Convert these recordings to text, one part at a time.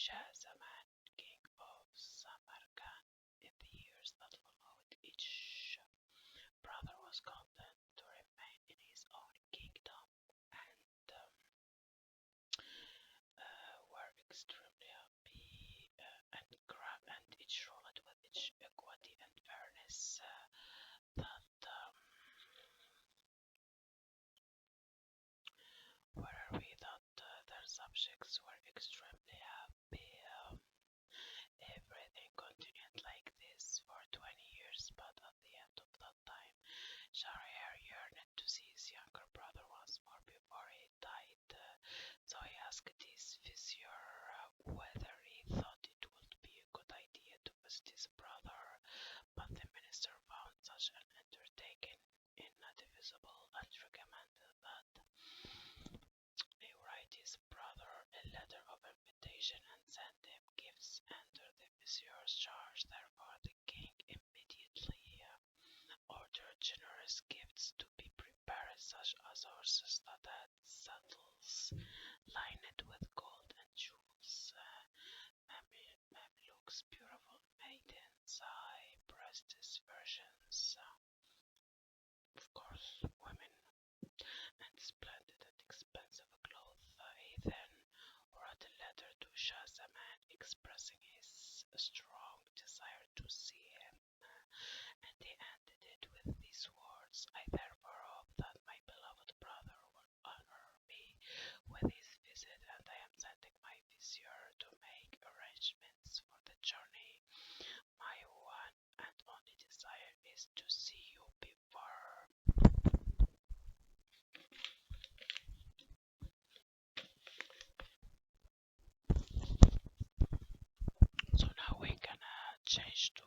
Shah Zaman, king of Samarkand. In the years that followed, each brother was content to remain in his own kingdom and were extremely happy and each ruled with each equity and fairness that were we that their subjects were extremely happy. Everything continued like this for 20 years, but at the end of that time, Shahryar yearned to see his younger brother once more before he died. So he asked his vizier whether he thought it would be a good idea to visit his brother, but the minister found such an undertaking inadvisable and recommended that he write his brother a letter of invitation and send him gifts under the vizier's charge. Therefore, the king immediately ordered generous gifts to be prepared, such as horses that had saddles lined with gold and jewels, Mamluks, beautiful maidens, high-breasted virgins, of course, women, and splendid and expensive clothes. He then wrote a letter to Shah Zaman expressing his strong desire to see him, and he ended it with these words: I therefore hope that my beloved brother will honor me with his visit, and I am sending my vizier to make arrangements for the journey. My one and only desire is to see you before. So now we can change to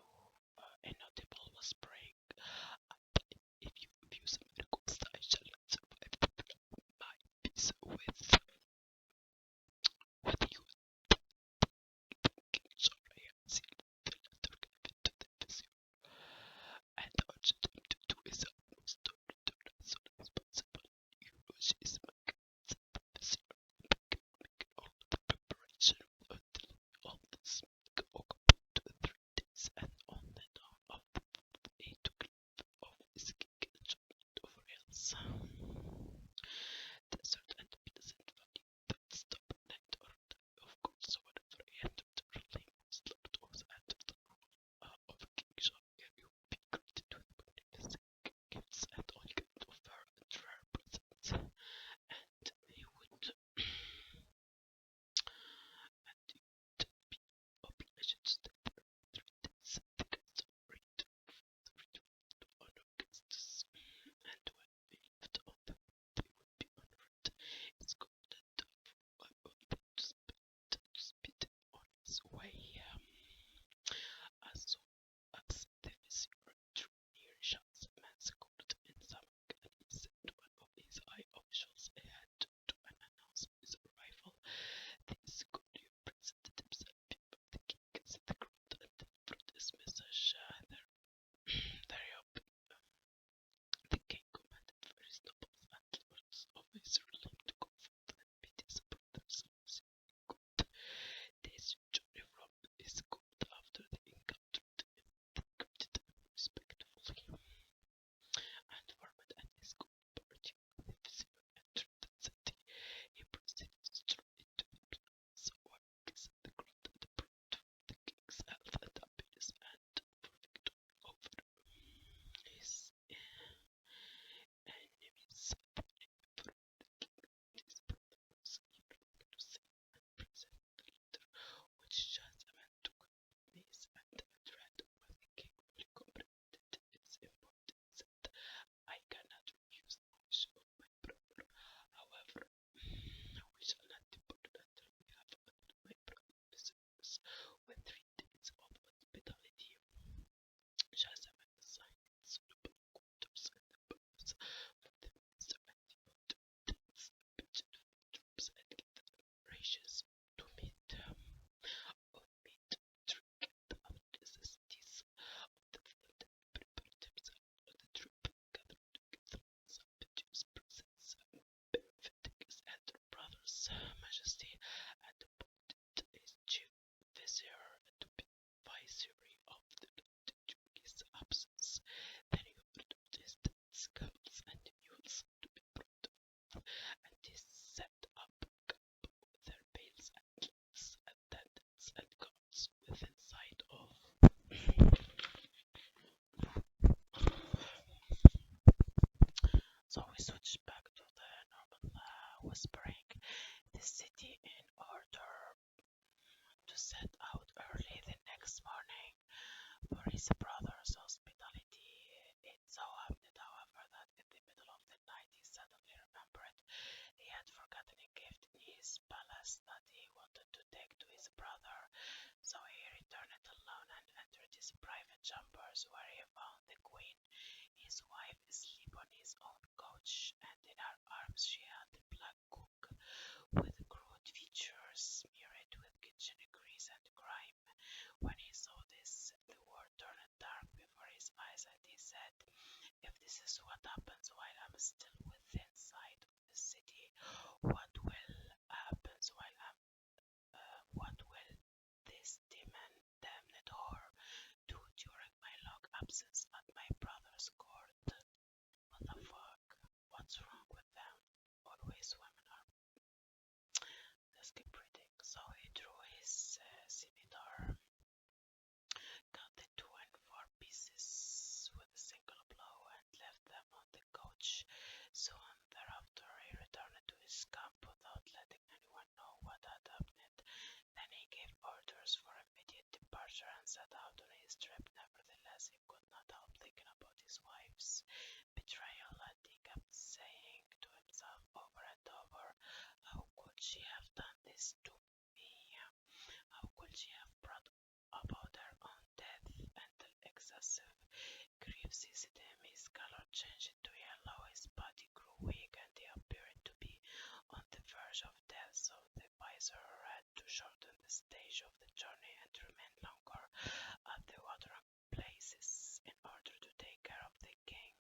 So we switched back to the normal whispering. The city in order to set out early the next morning for his brother's hospitality. It so happened, however, that in the middle of the night he suddenly remembered he had forgotten a gift in his palace that he wanted to take to his brother. So he returned alone and entered his private chambers, where he found the queen, his wife, asleep on his own couch, and in her arms she held a black cook with crude features smeared with kitchen grease and grime. When he saw this, the world turned dark before his eyes, and he said, "If this is what happens while I'm still within sight of the city, what will happen what will this damned whore do during my long absence at my brother's court? What the fuck? What's wrong with them? Always women are." Let's keep reading. So he drew his scimitar, cut the two in four pieces with a single blow, and left them on the couch. Soon thereafter he returned to his camp without letting anyone know what had happened. Then he gave orders for immediate departure and set out on his trip. Nevertheless, he could not help thinking about his wife's betrayal, and he kept saying to himself over and over, "How could she have done this to me? How could she have brought about her own death?" Until excessive grief seized him, his color changed to yellow, his body grew weak, and he appeared to be on the verge of death. So the vizier had to shorten the stage of the journey and remain longer at the watering places in order to take care of the king.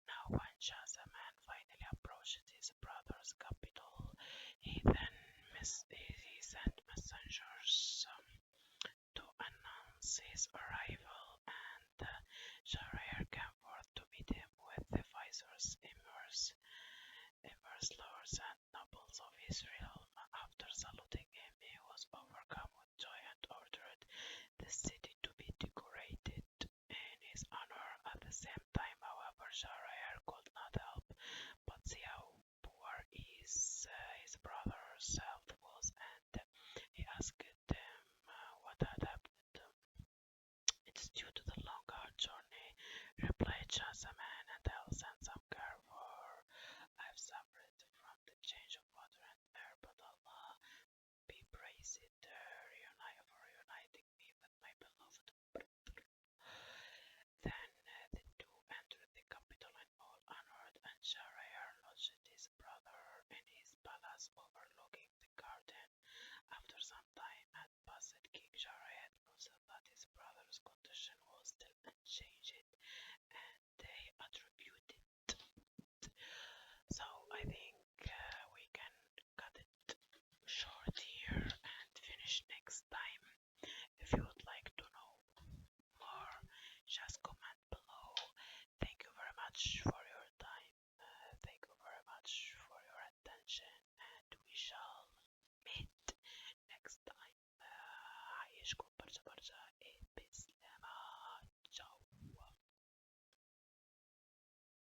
Now, when Shahzaman finally approached his brother's capital, he sent messengers to announce his arrival, and Shahryar came forth to meet him with the vizier's emirs, lords, and nobles of his realm. After saluting him, he was overcome with joy and ordered the city to be decorated in his honor. At the same time, however, Shahryar could not help but see how poor his brother's health was, and he asked him what had happened. "It's due to the long, hard journey," replied Shahzaman, "and I'll send some care, for I've suffered from the change of water and air, but Allah be praised for reuniting me with my beloved brother." Then the two entered the capital in all honor, and Shahryar lodged his brother in his palace overlooking the garden. After some time had passed, King Shahryar noticed that his brother's condition was still unchanged, and they attributed. So I think we can cut it short here and finish next time. If you would like to know more, just comment below. Thank you very much for